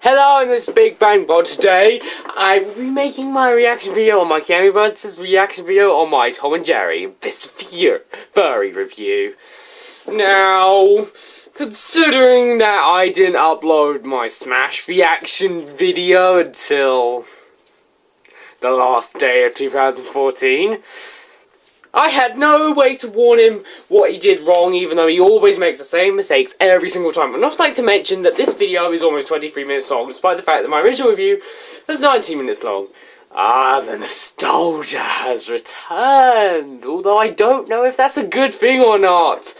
Hello, in this Big Bang Bot today, I will be making my reaction video on MikeyAngryBirds' reaction video on my Tom and Jerry Fists of Furry review. Now, considering that I didn't upload my Smash reaction video until the last day of 2014, I had no way to warn him what he did wrong, even though he always makes the same mistakes every single time. I'd also like to mention that this video is almost 23 minutes long, despite the fact that my original review was 19 minutes long. The nostalgia has returned, although I don't know if that's a good thing or not.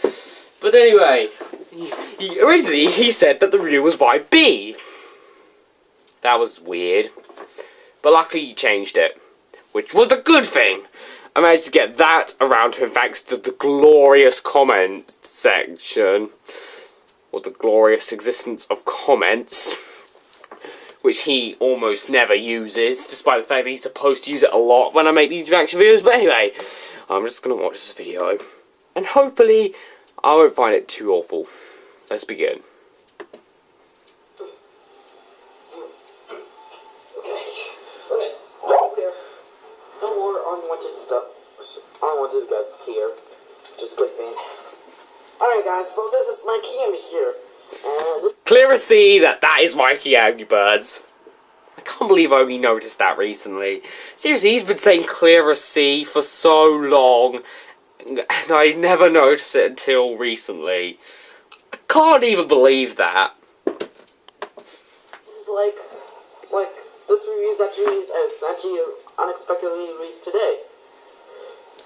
But anyway, originally he said that the review was by B. That was weird. But luckily he changed it, which was a good thing. I managed to get that around to him thanks to the glorious comment section, or the glorious existence of comments, which he almost never uses, despite the fact that he's supposed to use it a lot when I make these reaction videos. But anyway, I'm just going to watch this video, and hopefully I won't find it too awful. Let's begin. Unwanted guests here. Just clickbait. Alright guys, so this is MikeyAngryBirds here. And Clear to see that is MikeyAngryBirds. I can't believe I only noticed that recently. Seriously, he's been saying clear as sea for so long, and I never noticed it until recently. I can't even believe that. It's like this review is actually unexpectedly released today.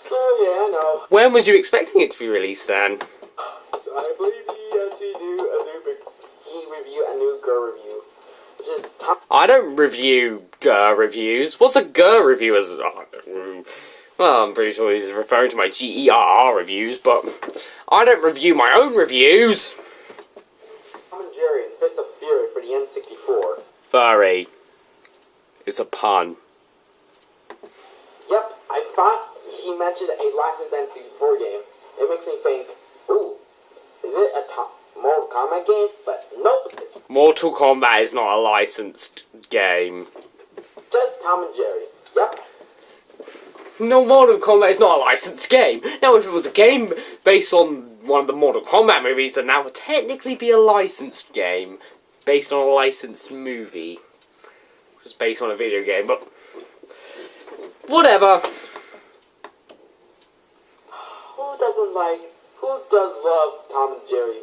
So yeah, I know. When was you expecting it to be released then? So I believe he actually reviewed a new girl review, which is I don't review GER reviews. What's a GER review? Well, I'm pretty sure he's referring to my GERR reviews, but I don't review my own reviews. Tom and Jerry and Fists of Furry for the N64. Furry. It's a pun. Yep, I thought he mentioned a licensed N64 game. It makes me think, ooh, is it a Mortal Kombat game? But nope. Mortal Kombat is not a licensed game. Just Tom and Jerry. Yep. No, Mortal Kombat is not a licensed game. Now, if it was a game based on one of the Mortal Kombat movies, then that would technically be a licensed game based on a licensed movie. Just based on a video game, but whatever. Who does love Tom and Jerry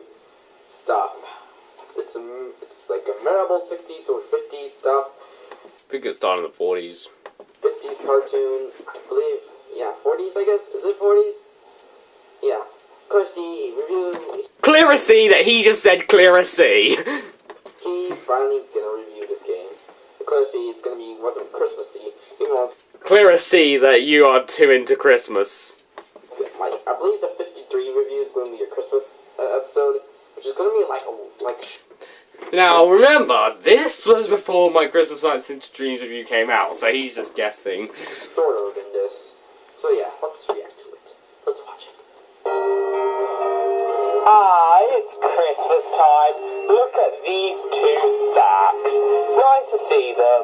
stuff? It's like a memorable 60s or 50s stuff. I think it started in the 40s. 50s cartoon, I believe. Yeah, 40s, I guess. Is it 40s? Yeah. Clear review. Clear as sea that he just said clear as sea. He finally gonna review this game. Clear as sea, it's gonna be wasn't Christmassy. Even though it's Clear as sea that you are too into Christmas. I believe the 53 review is going to be a Christmas episode, which is going to be Now remember, this was before my Christmas Nights into Dreams review came out, so he's just guessing. Sort of in this. So yeah, let's react to it. Let's watch it. It's Christmas time. Look at these two sacks. It's nice to see them.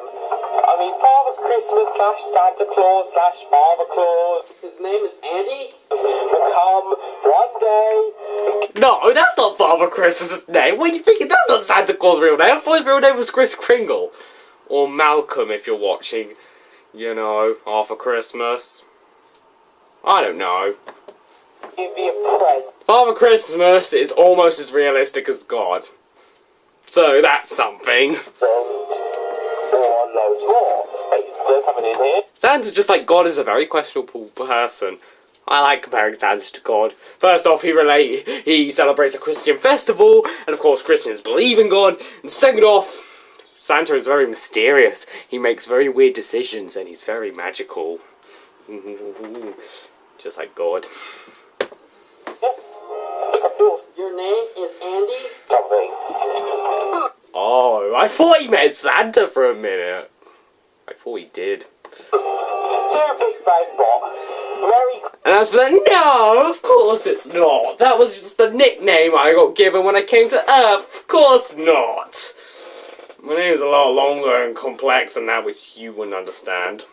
I mean, Father Christmas / Santa Claus / Father Claus. His name is Andy? Will come one day. No, that's not Father Christmas's name. What are you thinking? That's not Santa Claus' real name. I thought his real name was Kris Kringle. Or Malcolm, if you're watching, you know, Arthur Christmas. I don't know. Give me a present. Father Christmas is almost as realistic as God. So that's something. Or loads more. Wait, is there something in here? Santa, just like God, is a very questionable person. I like comparing Santa to God. First off, he celebrates a Christian festival, and of course Christians believe in God. And second off, Santa is very mysterious. He makes very weird decisions, and he's very magical. Just like God. Your name is Andy? Something. Oh, I thought he meant Santa for a minute. I thought he did. Too Big Bang Bot. Very. And I was like, no, of course it's not. That was just the nickname I got given when I came to Earth. Of course not. My name is a lot longer and complex than that, which you wouldn't understand.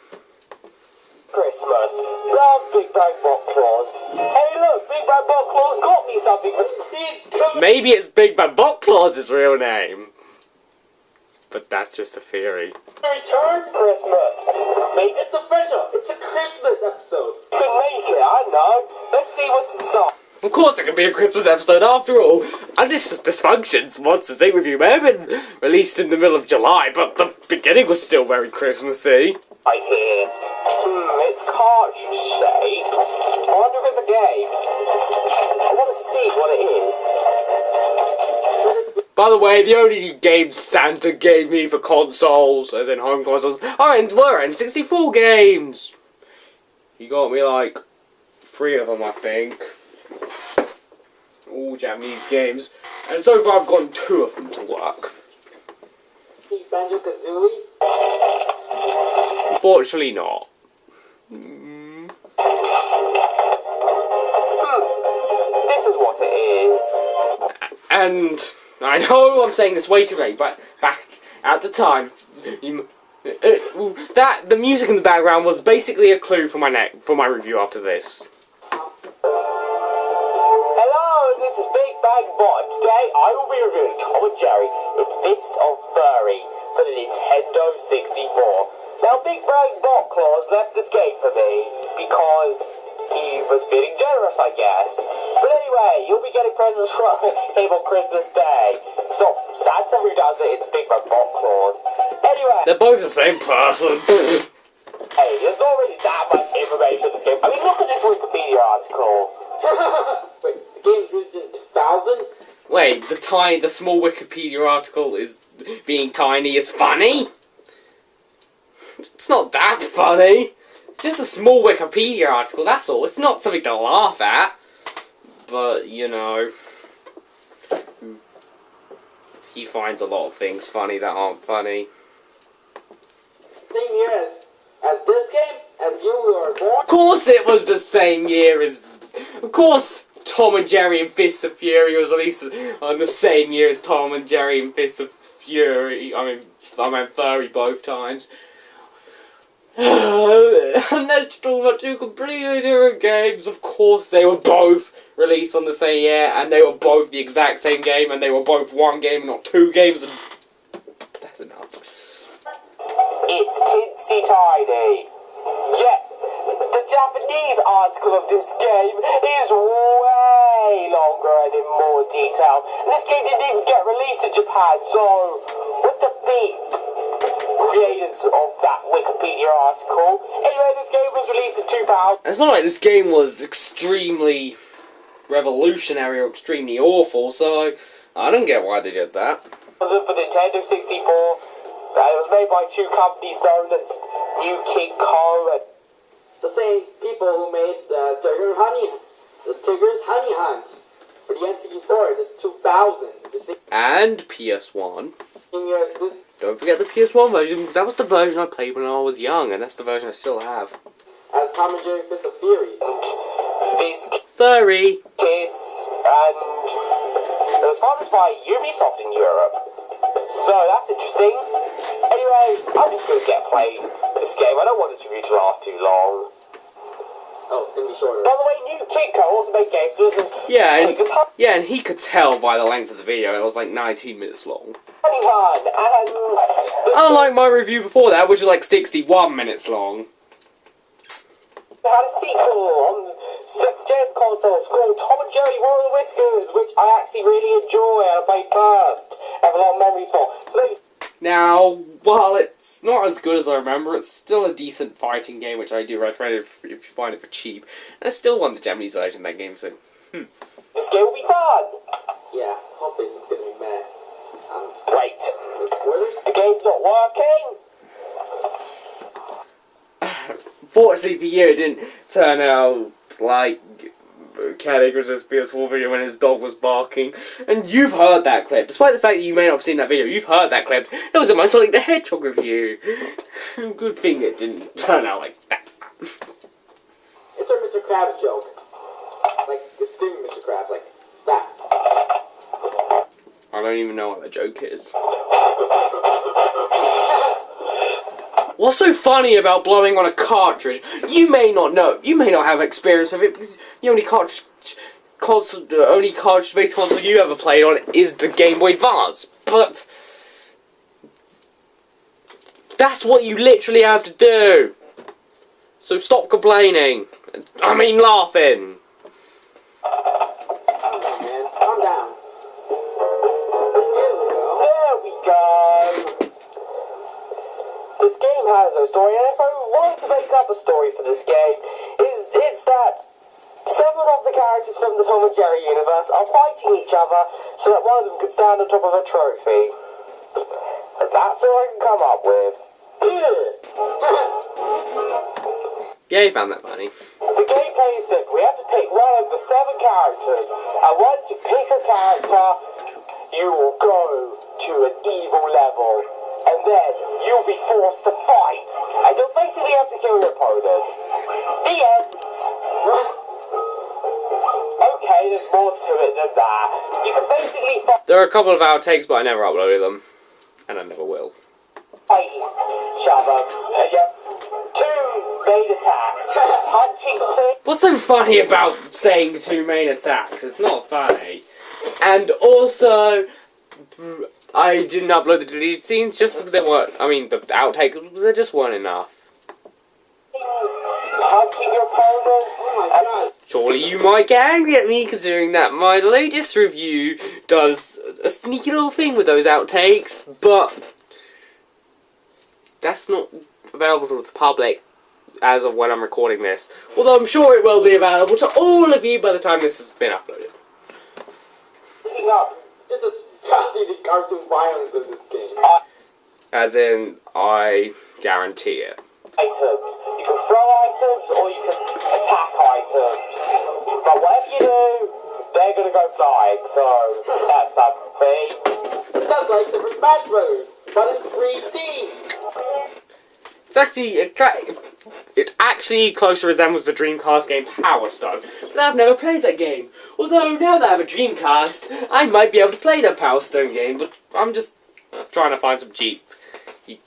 Christmas. Love Big Bang Bot Claus. Hey look, Big Bang Bot Claus got me something for Maybe it's Big Bad Bot Claus's real name. But that's just a theory. Return Christmas. Maybe It's official. It's a Christmas episode. you can make it, I know. Let's see what's inside. Of course it can be a Christmas episode after all. And this Dysfunctions Monsters Inc. review may have been released in the middle of July, but the beginning was still very Christmassy. I hear. It's cartridge shaped. I wonder if it's a game. I want to see what it is. By the way, the only games Santa gave me for consoles, as in home consoles, were N64 games. He got me like 3 of them, I think. All Japanese games. And so far I've gotten 2 of them to work. Banjo-Kazooie? Unfortunately not. This is what it is. And I know I'm saying this way too late, but back at the time, the music in the background was basically a clue for my review after this. Hello, this is Big Bang Bot. Today I will be reviewing Tom and Jerry in Fists of Furry for the Nintendo 64. Now, Big Bang Bot Claus left this game for me because he was feeling generous, I guess. But anyway, you'll be getting presents from him on Christmas Day. It's not Santa who does it, it's Big Bang Bot Claus. Anyway, They're both the same person. hey, there's not really that much information in this game. I mean, look at this Wikipedia article. Wait, the game was released in 2000? Wait, the small Wikipedia article is being tiny is funny? It's not that funny. It's just a small Wikipedia article, that's all. It's not something to laugh at. But, you know, he finds a lot of things funny that aren't funny. Same year as this game? As you were born? Of course it was the same year as... Of course Tom and Jerry and Fists of Fury was released on the same year as Tom and Jerry and Fists of Fury. I mean Furry both times. And let's talk about 2 completely different games. Of course they were both released on the same year, and they were both the exact same game, and they were both 1 game, not 2 games, and that's enough. It's tinsy tiny. Yet, the Japanese article of this game is way longer and in more detail. And this game didn't even get released in Japan, so what the beep? Creators of that Wikipedia article. Anyway, this game was released in 2000. It's not like this game was extremely revolutionary or extremely awful, so I don't get why they did that. For Nintendo 64. It was made by 2 companies known as New Kid Co. and The same people who made the Tigger's Honey Hunt for the N64 in this 2000. The same And PS1. year as this. Don't forget the PS1 version, because that was the version I played when I was young, and that's the version I still have. As Tom and Jerry Fists of Fury. these Furry! kids, and it was published by Ubisoft in Europe. So that's interesting. Anyway, I'm just going to get playing this game. I don't want this review to last too long. Oh, it's going to be shorter. By the way, New Kid Co. also make games. So this is Yeah, and he could tell by the length of the video, it was like 19 minutes long. Honey Hunt, and Unlike my review before that, which was like 61 minutes long. they had a sequel on 6th gen consoles called Tom and Jerry Royal Whiskers, which I actually really enjoy and I played first. I have a lot of memories for. So they Now, while it's not as good as I remember, it's still a decent fighting game, which I do recommend if you find it for cheap. And I still want the Japanese version of that game, so... this game will be fun. Yeah, hopefully it's going to be meh. Great. Spoilers? The game's not working. Fortunately for you, it didn't turn out like Cat Acres' PS4 video when his dog was barking. And you've heard that clip. Despite the fact that you may not have seen that video, you've heard that clip. It was in my Sonic the Hedgehog review. Good thing it didn't turn out like that. It's our Mr. Krabs joke. Like, the screaming Mr. Krabs, like that. I I don't even know what the joke is. What's so funny about blowing on a cartridge? You may not know. You may not have experience with it because the only cartridge-based console you ever played on is the Game Boy Advance. But that's what you literally have to do. So stop complaining. I mean laughing. Man, calm down. There we go. This game has no story, and if I want to make up a story for this game, it's that 7 of the characters from the Tom and Jerry universe are fighting each other so that one of them can stand on top of a trophy. And that's all I can come up with. Yeah, you found that funny. The gameplay is simple. We have to pick one of the 7 characters, and once you pick a character, you will go to an evil level, and then you'll be forced to fight, and you'll basically have to kill your opponent. The end. Okay, there's more to it than that. You can basically fight There are a couple of outtakes, but I never uploaded them. And I never will. each other. You have 2 main attacks. Punching things. What's so funny about saying 2 main attacks? It's not funny. And also, I didn't upload the deleted scenes just because they weren't, the outtakes, because they just weren't enough. Punching your opponent. Oh my god. Surely you might get angry at me considering that my latest review does a sneaky little thing with those outtakes, but that's not available to the public as of when I'm recording this. Although I'm sure it will be available to all of you by the time this has been uploaded. Picking up. This is passing the cartoon violence of this game. As in, I guarantee it. Items. You can throw items or you can attack items. But whatever you do, they're gonna go flying, so that's something. That's like Super Smash Bros. But in 3D. It's actually, it actually closely resembles the Dreamcast game Power Stone, but I've never played that game. Although, now that I have a Dreamcast, I might be able to play that Power Stone game, but I'm just trying to find some cheap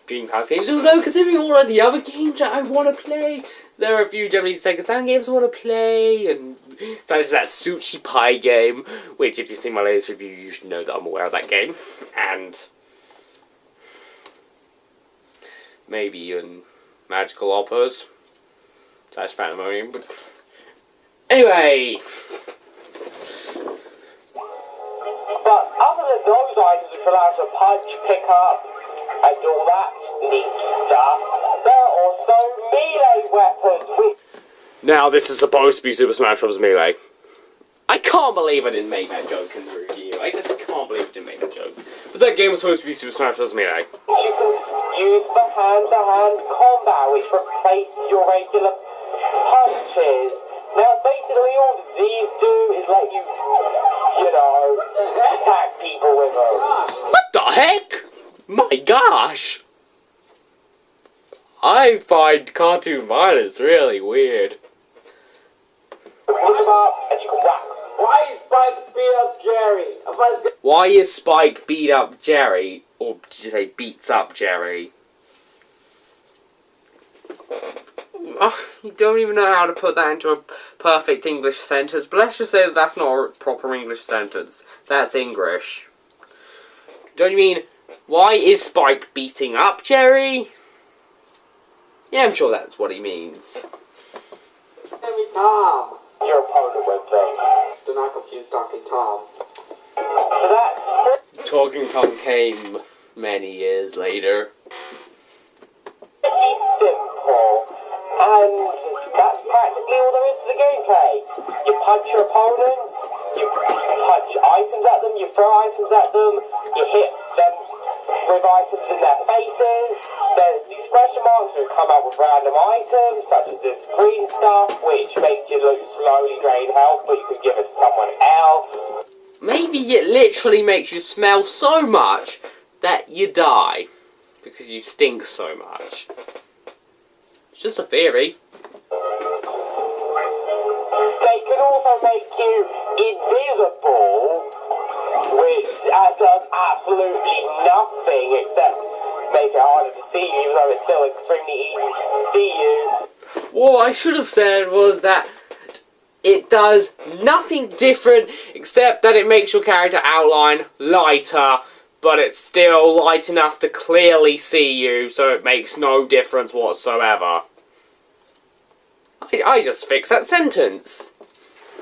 Dreamcast games. Although, considering all of the other games that I want to play, there are a few Japanese Sega Saturn games I want to play, and such as that Sushi Pie game, which if you've seen my latest review, you should know that I'm aware of that game, and maybe even Magical Operas / Pandemonium, but anyway. But other than those items which are allowed to punch, pick up, and all that neat stuff, there are also melee weapons which... Now this is supposed to be Super Smash Bros. Melee. I can't believe I didn't make that joke in the review. I just can't believe I didn't make that joke. But that game was supposed to be Super Smash Bros. Melee. you can use for hand-to-hand combat, which replace your regular punches. Now, basically, all these do is let you, attack people with them. What the heck? My gosh! I find cartoon violence really weird. You pick them up, and you can whack. Why is Spike beat up Jerry? Why is Spike beat up Jerry? Or did you say beats up Jerry? You don't even know how to put that into a perfect English sentence, but let's just say that that's not a proper English sentence. That's English. Don't you mean, why is Spike beating up Jerry? Yeah, I'm sure that's what he means. Enemy Tom. Your opponent with them. Do not confuse Talking Tom. So that's Talking Tom came many years later. pretty simple. And that's practically all there is to the gameplay. You punch your opponents, you punch items at them, you throw items at them, you hit them with items in their faces. There's these question marks that come out with random items, such as this green stuff, which makes you slowly drain health, but you could give it to someone else. Maybe it literally makes you smell so much that you die. Because you stink so much. It's just a theory. They can also make you invisible, which does absolutely nothing except make it harder to see you, even though it's still extremely easy to see you. What I should have said was that it does nothing different except that it makes your character outline lighter, but it's still light enough to clearly see you, so it makes no difference whatsoever. I just fixed that sentence.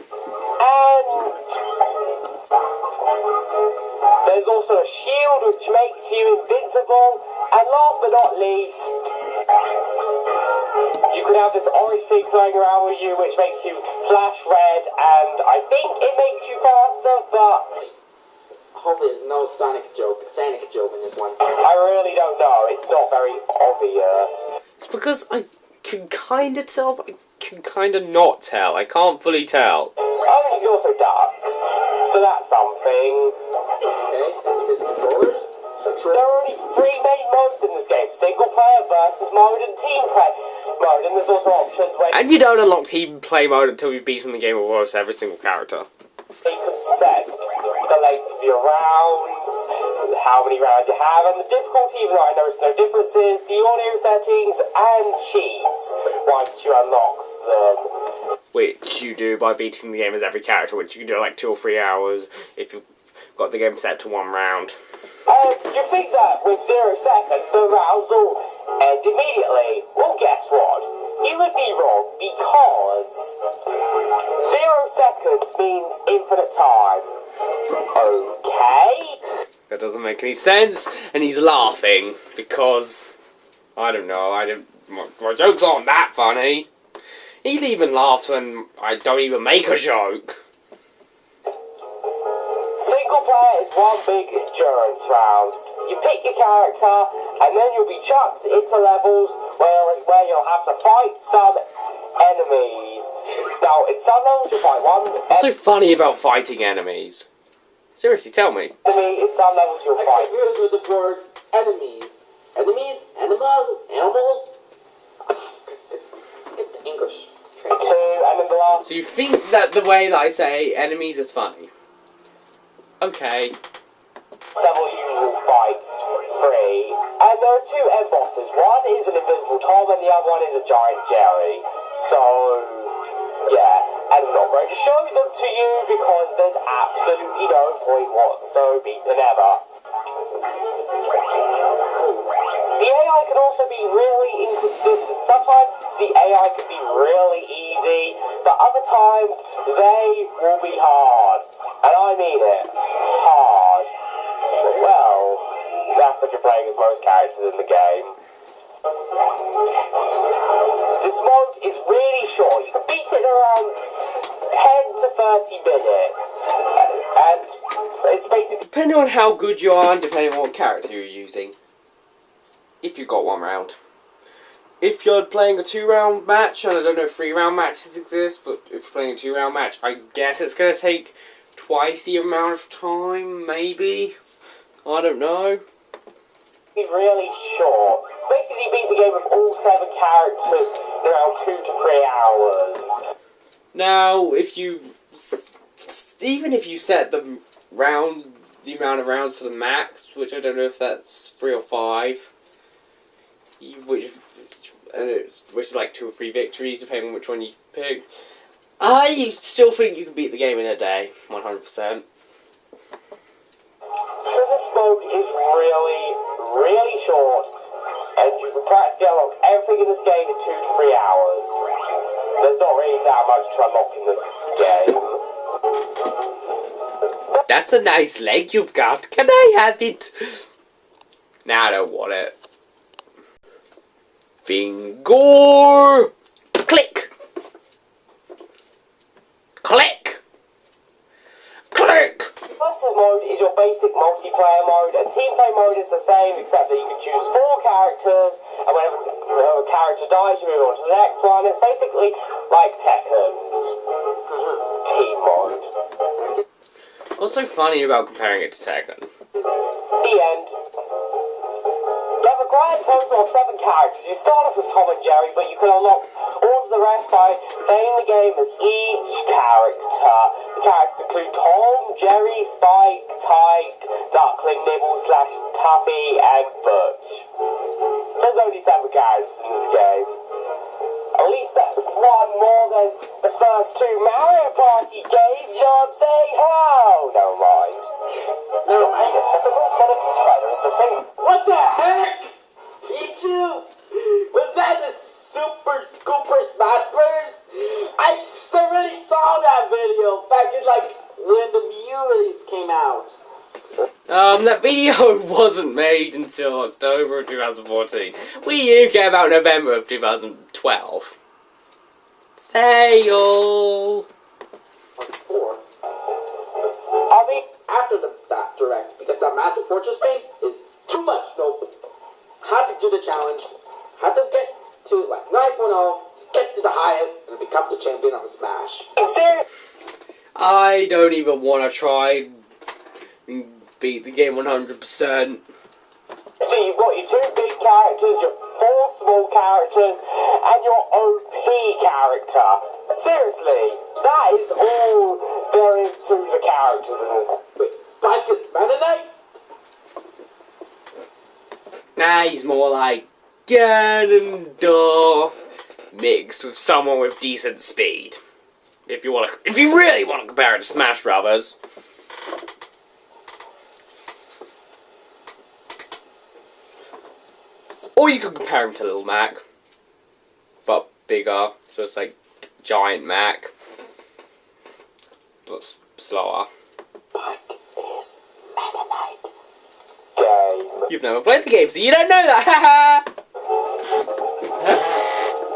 And there's also a shield which makes you invincible, and last but not least, you can have this orange thing flying around with you which makes you flash red, and I think it makes you faster, but Hopefully there's no Sonic joke in this one. I really don't know. It's not very obvious. It's because I can kind of tell, but I can kind of not tell. I can't fully tell. Oh, you can also duck. So that's something. Okay, that's a physical controller. There are only 3 main modes in this game. Single player versus mode and team play mode. And there's also options where And you don't unlock team play mode until you've beaten the game with almost every single character. you can set the length of your rounds, how many rounds you have, and the difficulty, even though I noticed no differences, the audio settings, and cheats once you unlock them. Which you do by beating the game as every character, which you can do in like 2 or 3 hours if you've got the game set to 1 round. And you think that with 0 seconds the rounds will end immediately? Well, guess what? You would be wrong, because 0 seconds means infinite time. Okay? That doesn't make any sense, and he's laughing because I don't know. My jokes aren't that funny. He even laughs when I don't even make a joke. Single player is one big endurance round. You pick your character, and then you'll be chucked into levels where you'll have to fight some enemies. Now, in some levels you'll fight one What's so funny about fighting enemies? Seriously, tell me. enemy, in some levels you'll I'm fight confused with the word enemies. Enemies? Animals? Get the English translation. 2, and then the last So you think that the way that I say enemies is funny? Okay. level you will fight 3. And there are 2 end bosses. One is an invisible Tom, and the other one is a giant Jerry. So, yeah. And I'm not going to show them to you because there's absolutely no point whatsoever. The AI can also be really inconsistent. Sometimes the AI can be really easy, but other times they will be hard. And I mean it. Hard. Well, that's if you're playing as most characters in the game. This mode is really short. You can beat it in around 10 to 30 minutes. And it's basically... Depending on how good you are and depending on what character you're using. If you've got 1 round. If you're playing a 2-round match, and I don't know if 3-round matches exist, but if you're playing a 2-round match, I guess it's going to take twice the amount of time, maybe? I don't know. Really short. Basically beat the game with all 7 characters in around 2 to 3 hours. Now, if you... Even if you set the amount of rounds to the max, which I don't know if that's 3 or 5, which is like 2 or 3 victories, depending on which one you pick, I still think you can beat the game in a day, 100%. So this mode is really short, and you can practically unlock everything in this game in 2 to 3 hours. There's not really that much to unlock in this game. That's a nice leg you've got. Can I have it? Nah, I don't want it. Finger! Click! Click! Click! Versus mode is your basic multiplayer mode, and team play mode is the same, except that you can choose 4 characters, and whenever a character dies, you move on to the next one. It's basically like Tekken. Team mode. What's so funny about comparing it to Tekken? The end. You have a great a total of 7 characters. You start off with Tom and Jerry, but you can unlock all of the rest by playing the game as each character. The characters include Tom, Jerry, Spike, Tyke, Duckling, Nibble, Tuffy, and Butch. There's only 7 characters in this game. At least that's one more than the first 2 Mario Party games, you know what I'm saying? How? Never mind. No, I Just that the rule set of each fighter is the same. What the heck? Pichu? Was that the Super Scooper Smash Bros? I already saw that video back in when the Mew release came out. That video wasn't made until October of 2014. Wii U came out November of 2012. Fail! I mean, after that direct, because the Master Fortress fame is too much. Nope. Had to do the challenge. Had to get to 9.0, get to the highest, and become the champion of Smash. I don't even want to try and beat the game 100%. So you've got your 2 big characters, your 4 small characters, and your OP character. Seriously, that is all there is to the characters in this. Wait, Spike is Mennonite? Nah, he's more like Ganondorf mixed with someone with decent speed. If you really want to compare it to Smash Brothers. Or you could compare him to Little Mac, but bigger, so it's like Giant Mac, but slower. Spike is Mennonite. Game. You've never played the game, so you don't know that.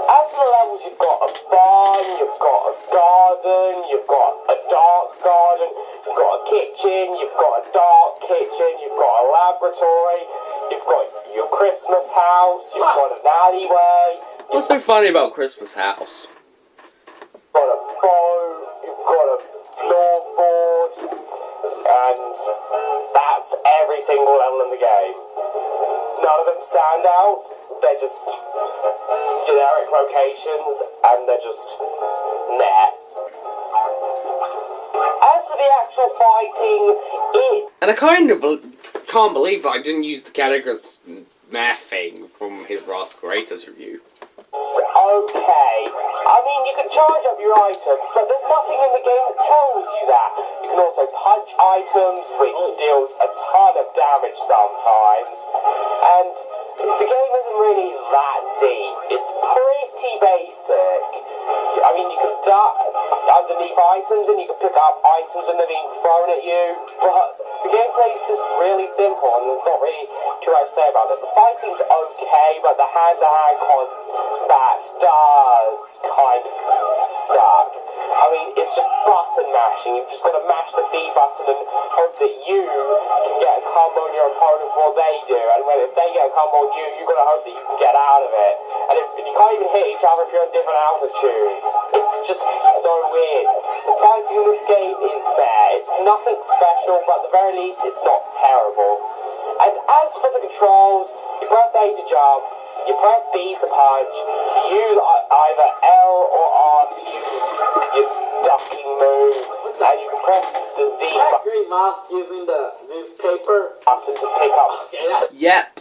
As for the levels, you've got a barn, you've got a garden, you've got a dark garden, you've got a kitchen, you've got a dark kitchen, you've got a laboratory, you've got your Christmas house, you've got an alleyway. What's so funny about Christmas House? You've got a boat, you've got a floorboard, and that's every single level in the game. None of them stand out, they're just generic locations, and they're just meh. As for the actual fighting, And I kind of can't believe that I didn't use the categories meh thing from his Rascal Racers review. okay. I mean, you can charge up your items, but there's nothing in the game that tells you that. You can also punch items, which deals a ton of damage sometimes. And the game isn't really that deep. It's pretty basic. I mean, you can duck underneath items and you can pick up items when they're being thrown at you, but the gameplay is just really simple and there's not really too much to say about it. The fighting's okay, but the hand-to-hand combat does kind of suck. I mean, it's just button mashing. You've just got to mash the B button and hope that you can get a combo on your opponent before they do. And if they get a combo on you, you've got to hope that you can get out of it. And if you can't even hit each other if you're on different altitudes. It's just so weird. The fighting in this game is bad. It's nothing special, but at the very least, it's not terrible. And as for the controls, you press A to jump, you press B to punch, you use either L or R to use your ducking move, and you can press the Z Green Moss using the newspaper. button to pick up Okay, that's Yep.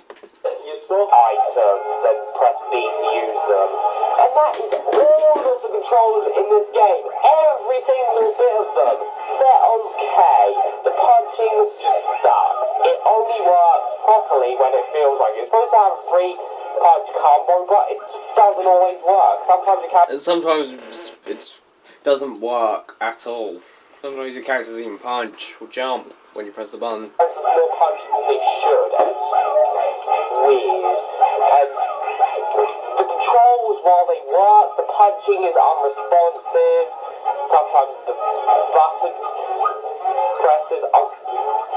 useful. items and press B to use them. And that is all of the controls in this game. Every single bit of them. They're okay. The punching just sucks. It only works properly when it feels like it's supposed to have a 3-punch combo, but it just doesn't always work. Sometimes you can't. And sometimes it doesn't work at all. Sometimes your characters even punch or jump when you press the button. More punches than they should, and it's weird. And the controls, while they work, the punching is unresponsive. Sometimes the button presses are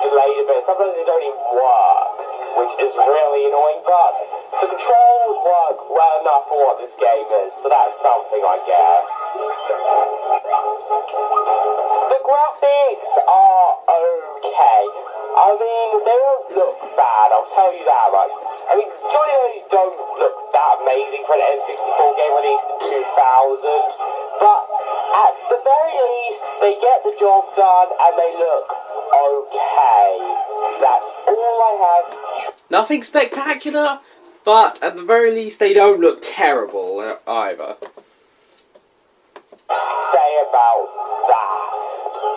delayed a bit. Sometimes they don't even work, which is really annoying. But the controls work well enough for what this game is, so that's something, I guess. The graphics are okay. I mean, they won't look bad, I'll tell you that much. I mean, surely they don't look that amazing for an N64 game released in 2000, but at the very least, they get the job done and they look okay. That's all I have. Nothing spectacular, but at the very least they don't look terrible either. Say about that.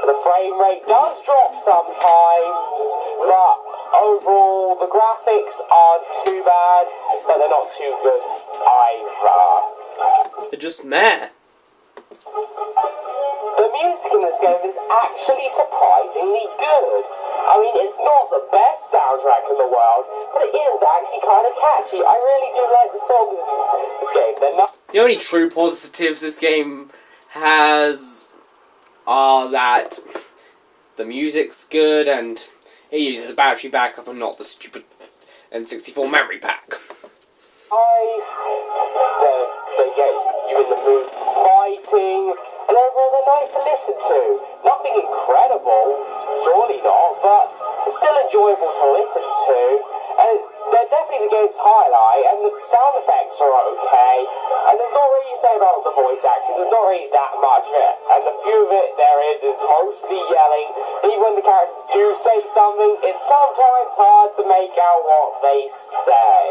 The frame rate does drop sometimes, but overall the graphics aren't too bad, but they're not too good either. They're just meh. The music in this game is actually surprisingly good. I mean, it's not the best soundtrack in the world, but it is actually kind of catchy. I really do like the songs in this game. They're not. The only true positives this game has are that the music's good and it uses a battery backup and not the stupid N64 memory pack. They get you in the mood for fighting, and overall they're nice to listen to. Nothing incredible, surely not, but it's still enjoyable to listen to. And they're definitely the game's highlight, and the sound effects are okay. And there's not really to say about the voice acting, there's not really that much of it. And the few of it there is mostly yelling. Even when the characters do say something, it's sometimes hard to make out what they say.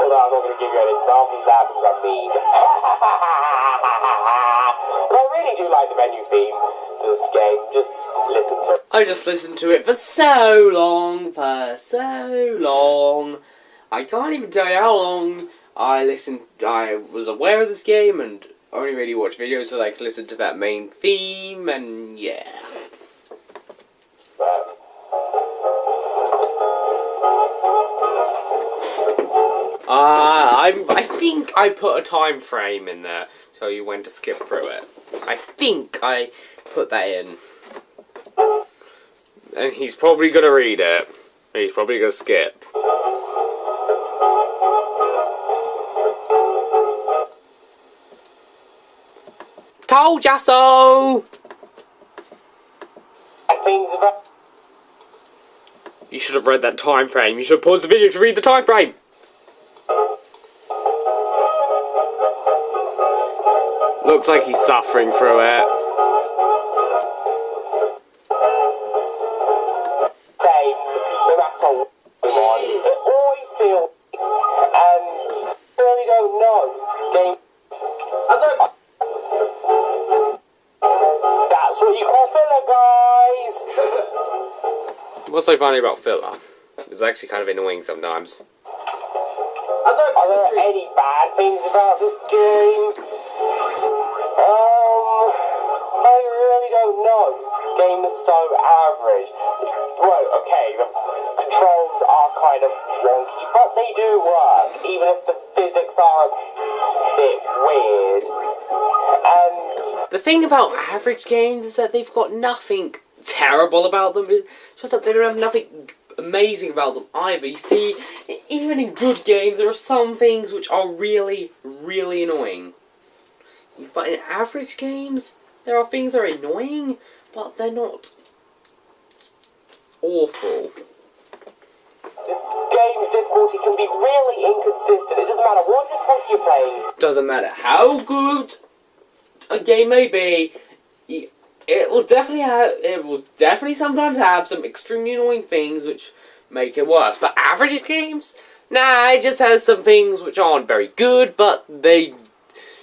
Although I'm not going to give you an example of that because I'm mean. But I really do like the menu theme to this game. Just listen to it. I just listened to it for so long. I can't even tell you how long I was aware of this game and only really watched videos so I could listen to that main theme, and yeah. I think I put a time frame in there to tell you when to skip through it. I think I put that in. And he's probably gonna read it. And he's probably gonna skip. Told ya so! You should have read that time frame. You should have paused the video to read the time frame. Looks like he's suffering through it. Same, no matter what it always feels, and I really don't know. Game. That's what you call filler, guys. What's so funny about filler? It's actually kind of annoying sometimes. Are there any bad things about this game? I really don't know. This game is so average. Well, okay, the controls are kind of wonky, but they do work, even if the physics are a bit weird. And the thing about average games is that they've got nothing terrible about them. It's just that they don't have nothing amazing about them either. You see, even in good games, there are some things which are really, really annoying. But in average games, there are things that are annoying, but they're not awful. This game's difficulty can be really inconsistent. It doesn't matter what difficulty you're playing. Doesn't matter how good a game may be, it will definitely sometimes have some extremely annoying things which make it worse. But average games, nah, it just has some things which aren't very good, but they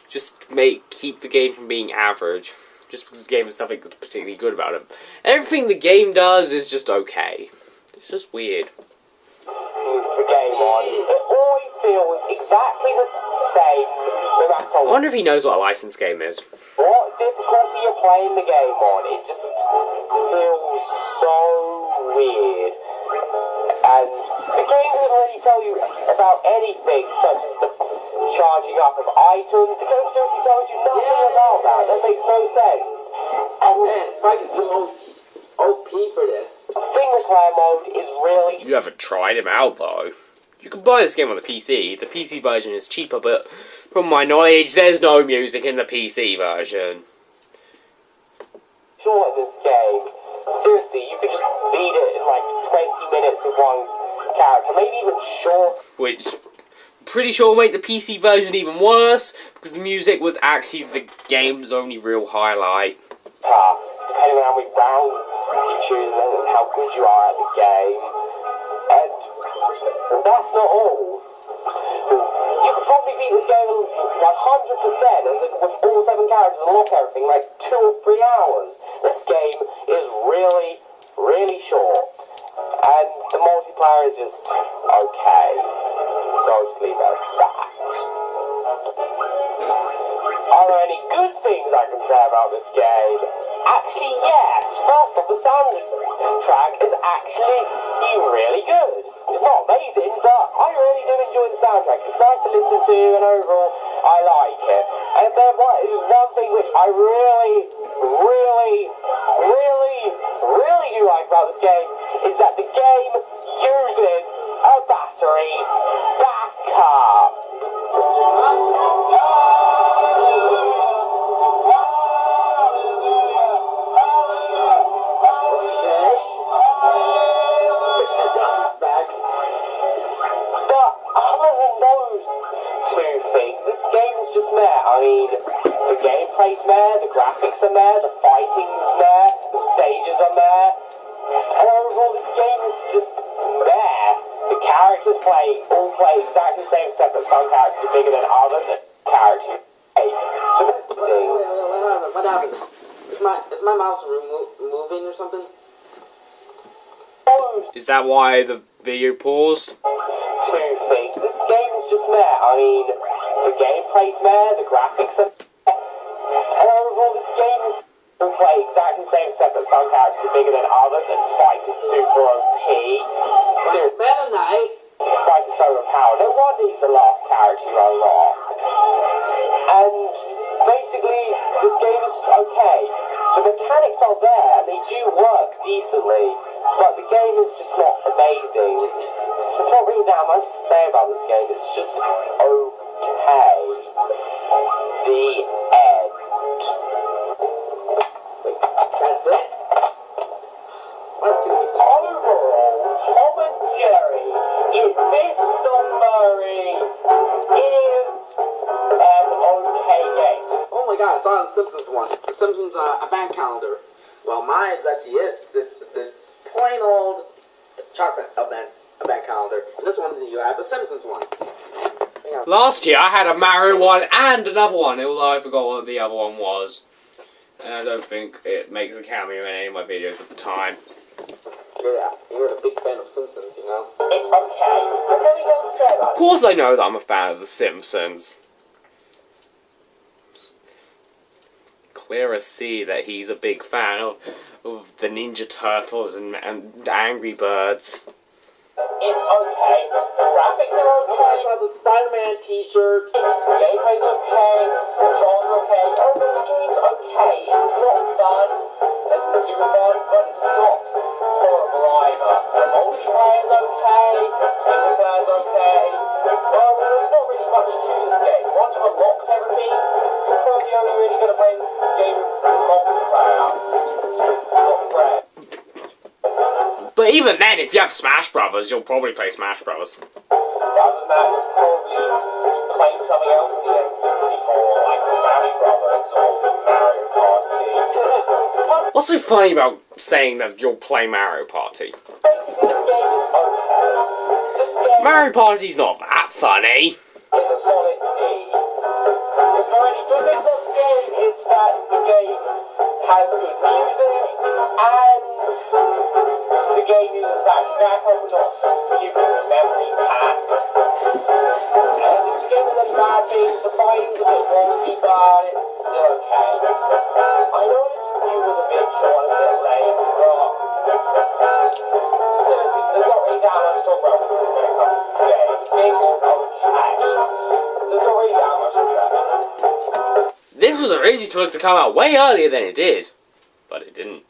just keep the game from being average. Just because the game has nothing particularly good about it. Everything the game does is just okay. It's just weird. The game on, it always feels exactly the same, no matter I wonder if he knows what a licensed game is. what difficulty you're playing the game on. It just feels so weird. And the game doesn't really tell you about anything, such as the charging up of items. The game seriously tells you nothing about that. That makes no sense. And Man, Spike is just OP for this. single player mode is really. You haven't tried him out though. You can buy this game on the PC. The PC version is cheaper, but from my knowledge, there's no music in the PC version. short in this game. Seriously, you could just beat it in like 20 minutes with one character, maybe even short. Which, pretty sure will make the PC version even worse, because the music was actually the game's only real highlight. Depending on how many rounds you choose and how good you are at the game. And that's not all. You could probably beat this game 100% with all 7 characters and unlock everything like 2 or 3 hours. This game is really, really short. And the multiplayer is just okay. So I'll just leave it at that. Are there any good things I can say about this game? Actually, yes. First off, the soundtrack is actually really good. It's not amazing, but I really do enjoy the soundtrack. It's nice to listen to, and overall, I like it. And if there is one thing which I really do like about this game, is that the game uses a battery backup. Just meh. I mean, the gameplay's meh, the graphics are meh, the fighting's meh, the stages are meh, and overall this game is just meh. The characters all play exactly the same, except that some characters are bigger than others, and characters What happened? Is my mouse moving or something? Is that why the video paused? Two things. This game is just meh. I mean, the gameplay's meh, the graphics are meh, and overall this game is all play exactly the same, except that some characters are bigger than others, and Spike is super OP. Seriously, Meta Knight. Spike is so overpowered. No wonder he's the last character you unlock. And basically, this game is just okay. The mechanics are there, and they do work decently, but the game is just not amazing. There's not really that much to say about this game. It's just okay. The end. Wait, that's it? Let's give me some. Overall, Tom and Jerry in Fists of Furry is an okay game. Oh my god, I saw the Simpsons one. The Simpsons event calendar. Well, mine actually is this plain old chocolate event calendar. And this one, you have the Simpsons one. Yeah. Last year I had a Mario one and another one, although I forgot what the other one was. And I don't think it makes a cameo in any of my videos at the time. Yeah, you're a big fan of Simpsons, you know? It's okay. What have we got to say about Of course I know that I'm a fan of The Simpsons. Clear as sea that he's a big fan of the Ninja Turtles and Angry Birds. It's okay. The graphics are I okay. saw the Spider-Man t-shirt. Gameplay's okay. Controls are okay. Overall, the game's okay. It's not fun. It's not super fun, but it's not horrible either. The multiplayer's okay. Single player's okay. Well, there's not really much to this game. Once you've unlocked everything, you're probably only really going to play this game in multiplayer. Not fair. But even then, if you have Smash Brothers, you'll probably play Smash Brothers. Other than that, you'll probably play something else in the N64, like Smash Brothers or Mario Party. What's so funny about saying that you'll play Mario Party? Basically, this game is okay. This game Mario Party's not that funny. is a solid D. If there are any good things about this game, it's that the game has good music, and the game uses battery backup and not stupid memory pack. And if the game has any bad things, the fighting's a bit wonky, but it's still okay. I know this review was a bit short and a bit late, but seriously, there's not really that much to talk about when it comes to this game. This game's just okay. There's not really that much to say. This was originally supposed to come out way earlier than it did, but it didn't.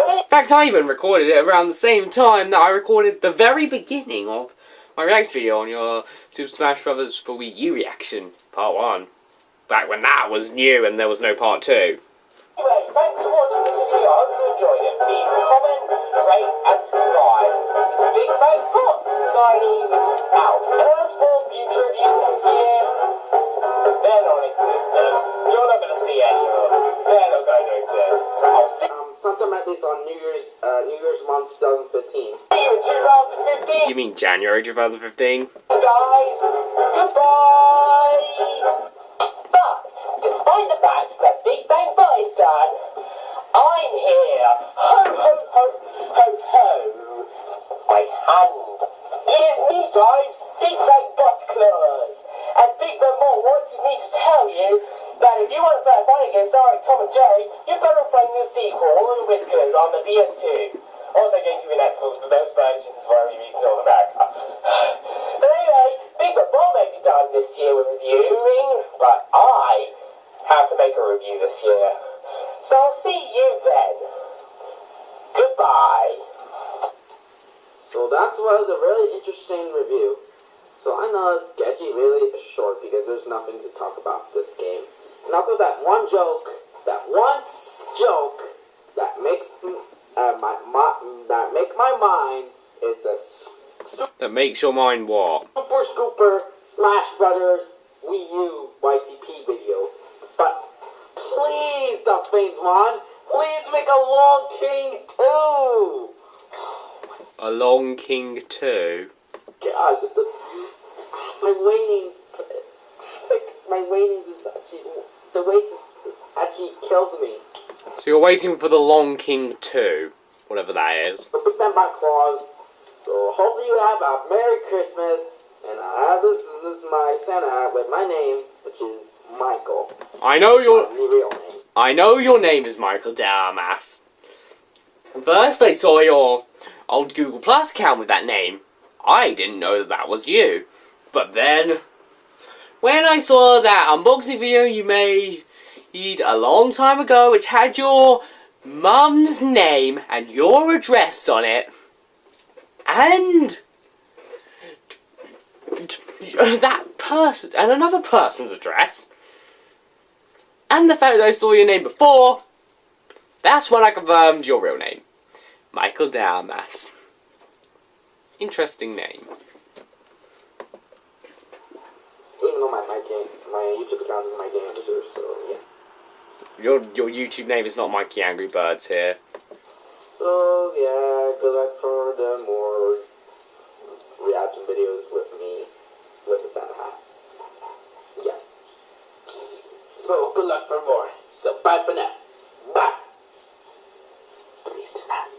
In fact, I even recorded it around the same time that I recorded the very beginning of my reaction video on your Super Smash Bros. For Wii U reaction, part 1. back when that was new and there was no part 2. Anyway, thanks for watching this video. I hope you enjoyed it. Please comment, rate, and subscribe. This is Big Bang Bot signing out. As for future reviews this year, they're non-existent. You're not going to see any of them. They're not going to exist. I'll see sometime at least on New Year's month 2015. you in 2015. You mean January 2015? Guys, goodbye! But, despite the fact that Big Bang Bot is done, I'm here! Ho, ho, ho, ho, ho! My hand! It is me, guys! Big Bang Bot Claws! And Big Bang Bot wanted me to tell you that if you want to play a fighting game starring Tom and Jerry, you've got to play the sequel, All the Whiskers, on the PS2. Also going to be Netflix for those versions where we released in North America. But anyway, Big Bang Bot may be done this year with reviewing, but I have to make a review this year. So I'll see you then. Goodbye. So that was a really interesting review. So I know it's sketchy, really short because there's nothing to talk about this game. And also that one joke that makes my mind. It's a That makes your mind what? Super Scooper Smash Brothers Wii U YTP video. But please, Duck Veins One, please make a Long King 2. A Long King 2? God, my waitings is actually, the wait actually kills me. So you're waiting for the Long King 2, whatever that is. The Big Bang Bot Claws. So hopefully you have a Merry Christmas, and I have this is my Santa hat with my name, which is Michael. I know your name is Michael Darmass. First I saw your old Google Plus account with that name. I didn't know that was you. But then, when I saw that unboxing video you made a long time ago, which had your mum's name and your address on it, and that person and another person's address, and the fact that I saw your name before, that's when I confirmed your real name. Michael Darmass. Interesting name. Even though my YouTube account is my game editor, so yeah. Your YouTube name is not MikeyAngryBirds here. So yeah, good luck for the more reaction videos with me with the Santa hat. Yeah. So good luck for more. So bye for now. Bye. Please do not.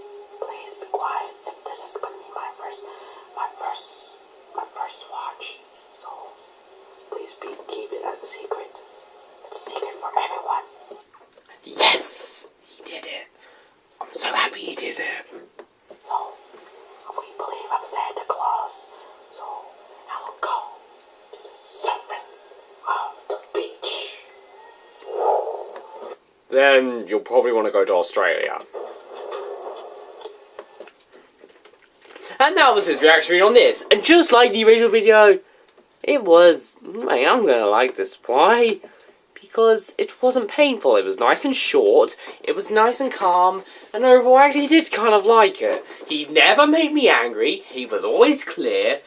Please be quiet. If this is gonna be my first watch. So please keep it as a secret. It's a secret for everyone. Yes! He did it. I'm so happy he did it. So, we believe I'm Santa Claus. So, I will go to the surface of the beach. Then you'll probably want to go to Australia. And that was his reaction on this. And just like the original video, it was... I'm gonna like this. Why? Because it wasn't painful. It was nice and short. It was nice and calm. And overall, I actually did kind of like it. He never made me angry. He was always clear.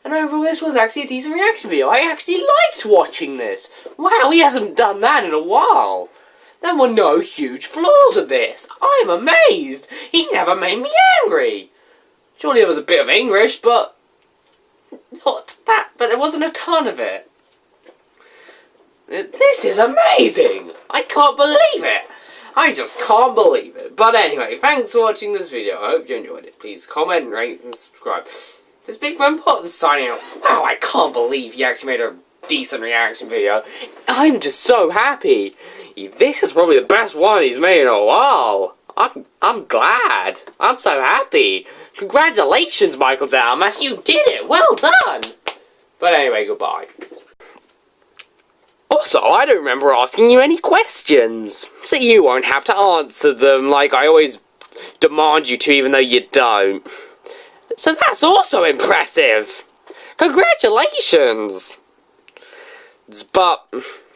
And overall, this was actually a decent reaction video. I actually liked watching this. Wow, he hasn't done that in a while. There were no huge flaws with this. I'm amazed. He never made me angry. Surely there was a bit of English, but... not that. But there wasn't a ton of it. This is amazing! I can't believe it! I just can't believe it. But anyway, thanks for watching this video. I hope you enjoyed it. Please comment, rate, and subscribe. This Big Bang Bot is signing out. Wow, I can't believe he actually made a decent reaction video. I'm just so happy. This is probably the best one he's made in a while. I'm glad. I'm so happy. Congratulations, Michael Darmass. You did it. Well done. But anyway, goodbye. Also, I don't remember asking you any questions, so you won't have to answer them like I always demand you to, even though you don't. So that's also impressive! Congratulations! But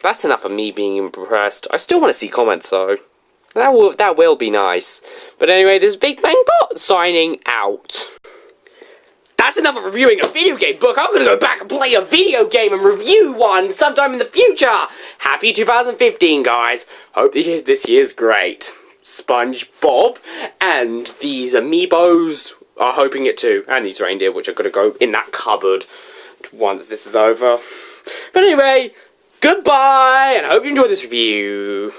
that's enough of me being impressed. I still want to see comments though. That will be nice. But anyway, this is Big Bang Bot signing out. That's enough of reviewing a video game book. I'm gonna go back and play a video game and review one sometime in the future. Happy 2015, guys. Hope this year's great. SpongeBob and these amiibos are hoping it too. And these reindeer, which are gonna go in that cupboard once this is over. But anyway, goodbye, and I hope you enjoyed this review.